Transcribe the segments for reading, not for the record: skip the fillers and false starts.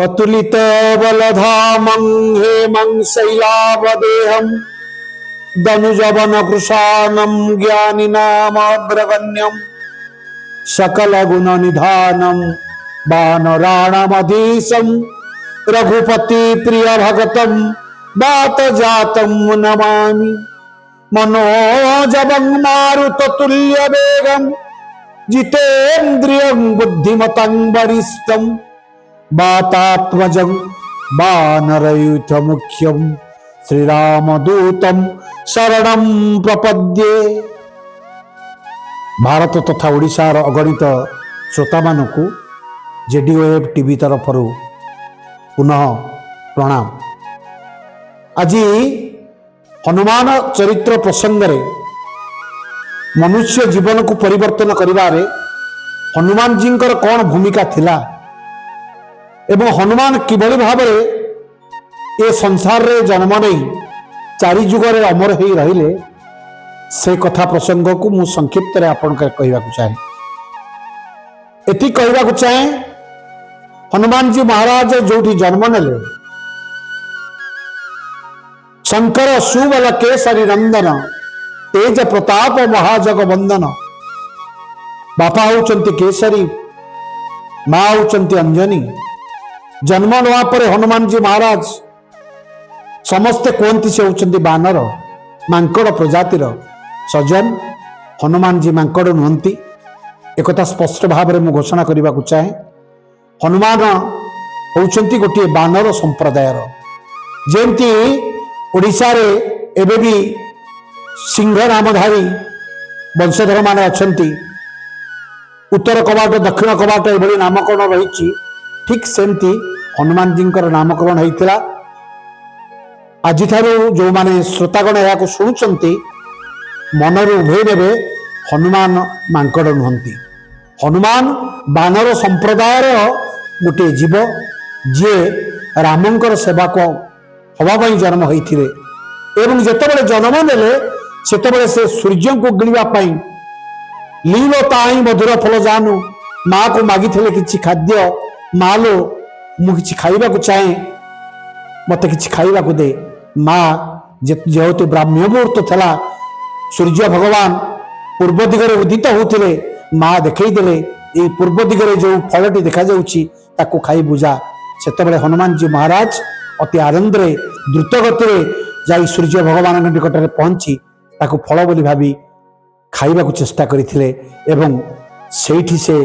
अतुलित बलधामं हेमं शैलावदेहं दनुजवन कृशानं ज्ञानिनामग्रगण्यं सकल गुण निधानं वानराणामधीशं रघुपति प्रिय भगतं बात जातं नमामि। मनोजवं मारुततुल्य वेगं जितेन्द्रियं बुद्धिमतं वरिष्ठं वातात्मजं वानरयूथ मुख्यं श्रीरामदूतं शरणं प्रपद्ये। भारत तथा ओडिशार अगणित श्रोता मानकु जेडीओएफ टीवी तरफ पुनः प्रणाम। आज हनुमान चरित्र प्रसंग रे मनुष्य जीवन को परिवर्तन करिबारे हनुमान जी कौन भूमिका थिला एवं हनुमान किभली भाव ए संसार रे जन्म नहीं चारि जुगरे अमर हो रहिले से कथा प्रसंग को मु संक्षिप्त रे आपन कहवा चाहे। एति कहवा चाहे हनुमान जी महाराज जोठी जन्म नेले शंकर सुबल केसरी नंदन तेज प्रताप महाजग वंदन। बापा होचंती केसरी माँ होचंती अंजनी। जन्म नवा पर हनुमान जी महाराज समस्ते कहते से होचंती बानर मांकड़ प्रजातिर सजन। हनुमान जी मांकड़ नुहंती एक स्पष्ट भाव में घोषणा करने को चाहे। हनुमान होचंती गोटे बानर संप्रदायर जेमती ओडिशा रे एबे भी सिंह नामधारी वंशधर माने अछंती। उत्तर कबाट दक्षिण कबाट एभली नामकरण रही ठीक सेमती हनुमान जी नामकरण होता। आज जो माने श्रोतागण या शुणुंट मनर उभे नेबे हनुमान मांकड़ नुहंती। हनुमान बानर संप्रदायर गोटे जीव जे रामंकर सेवा को हवाई जन्म होते एवं जितेबाला जन्म नेले सेतेबाला से सूर्य को गिणवा लील ताई मधुर फल जानू माँ को मागी कि खाद्य माँ लो मुझे खाइबा को चाहे मत कि खाइबा को दे। माँ जेहेतु ब्राह्म्य मुहूर्त था सूर्य भगवान पूर्व दिगरे उदित होते माँ देखईदे ये पूर्व दिगरे जो फलटी देखा ताकू खाई बुझा। सेतेबाला हनुमान जी महाराज अति आनंद रे द्रुत गति जाई सूर्य भगवान निकट में पहुंची ताकू फल बोली भावी खाइबा को चेष्टा करथिले एवं सेठी से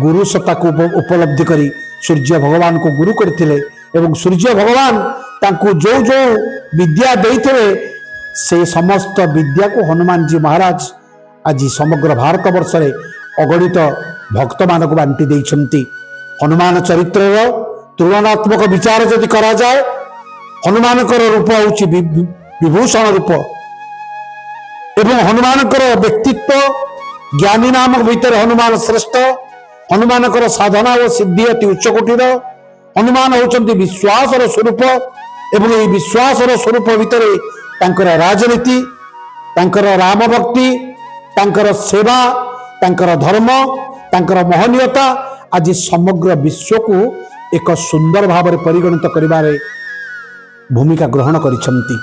गुरु सत्ता को उपलब्धि करी सूर्य भगवान को गुरु करथिले एवं सूर्य भगवान तांकू जो जो विद्या देइथिले से समस्त विद्या को हनुमान जी महाराज आज समग्र भारत वर्ष रे अगणित भक्त मान को बांटी देइछंती। हनुमान चरित्र तुलनात्मक विचार यदि करा जाए हनुमान रूप हूँ विभूषण रूप एवं हनुमान व्यक्तित्व ज्ञानी नामक भीतर हनुमान श्रेष्ठ। हनुमान साधना और सिद्धि अति उच्चकोटीर। हनुमान होचंती विश्वास स्वरूप एवं ये विश्वास स्वरूप भितर तांकर राजनीति तांकर राम भक्ति तांकर सेवा तांकर धर्म तांकर महनीयता आज समग्र विश्व को एक सुंदर भाव में परिगणित करिबारे भूमिका ग्रहण करिसंती।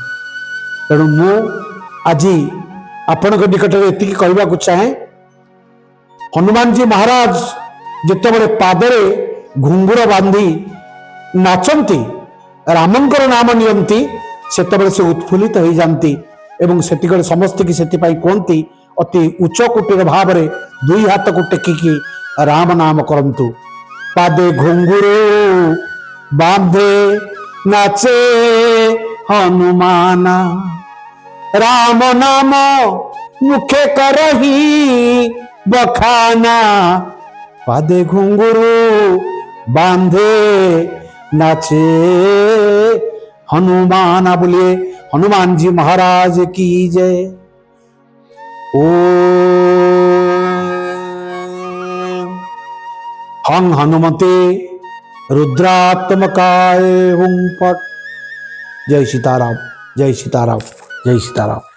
तेणु मु आज आपण निकट में एति कहवा चाहे हनुमान जी महाराज जितेबाला पादरे घुंगुर बांधी नाचंती रामंकर नाम नियंती सेतेबाला से उत्फुल्लित हो जाती एवं सेतिकले समस्त की सेतिपाई कहती अति उच्च कोटीर भाव में दुई हाथ को टेकिकी राम नाम करंतु। पादे घुंगुर बांधे नाचे हनुमान राम नाम मुखे करही बखाना। पादे घुंगुरु बांधे नाचे हनुमान। बोलिए हनुमान जी महाराज की जय। ओ हं हनुमते रुद्रात्मकाय हुं फट। जय सीताराम जय सीताराम जय सीताराम।